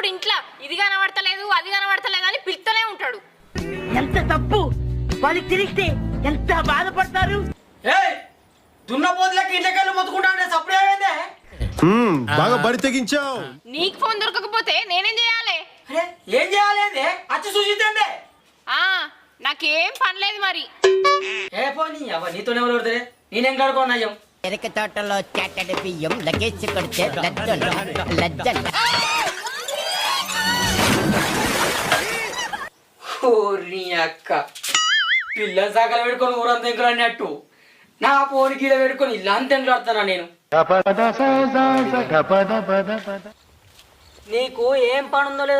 ఎప్పుడు ఇంట్లో ఇది కనబడతలేదు అది కనబడతలేదు అని పిలుస్తూనే ఉంటాడు. ఎంత తప్పు వాళ్ళకి తెలిస్తే ఎంత బాధపడతారు. దున్నపోతులకి ఇంటికెళ్ళి మొత్తుకుంటా సప్పుడు ఏమైందే? బాగా బరి తెగించావు. నీకు ఫోన్ దొరకకపోతే నేనేం చేయాలి? అరే ఏం చేయాలి? అచ్చి సూచిద్దండి. నాకేం పనిలేదు మరి. ఏ పోనీ అవ్వ నీతోనే ఎవరు కొడతారే? నేనేం కడుకోనయ్యం. ఎరక తోటలో చాటడి బియ్యం లగేజ్ కొడితే లజ్జలు. ఓర్ని అక్క పిల్ల సాకలు పెట్టుకొని ఊరంతా ఎంకులు అన్నట్టు నా పోని గీడ పెట్టుకొని ఇలా అంత ఎంకులు ఆడుతానా నేను. నీకు ఏం పని ఉందో లేదో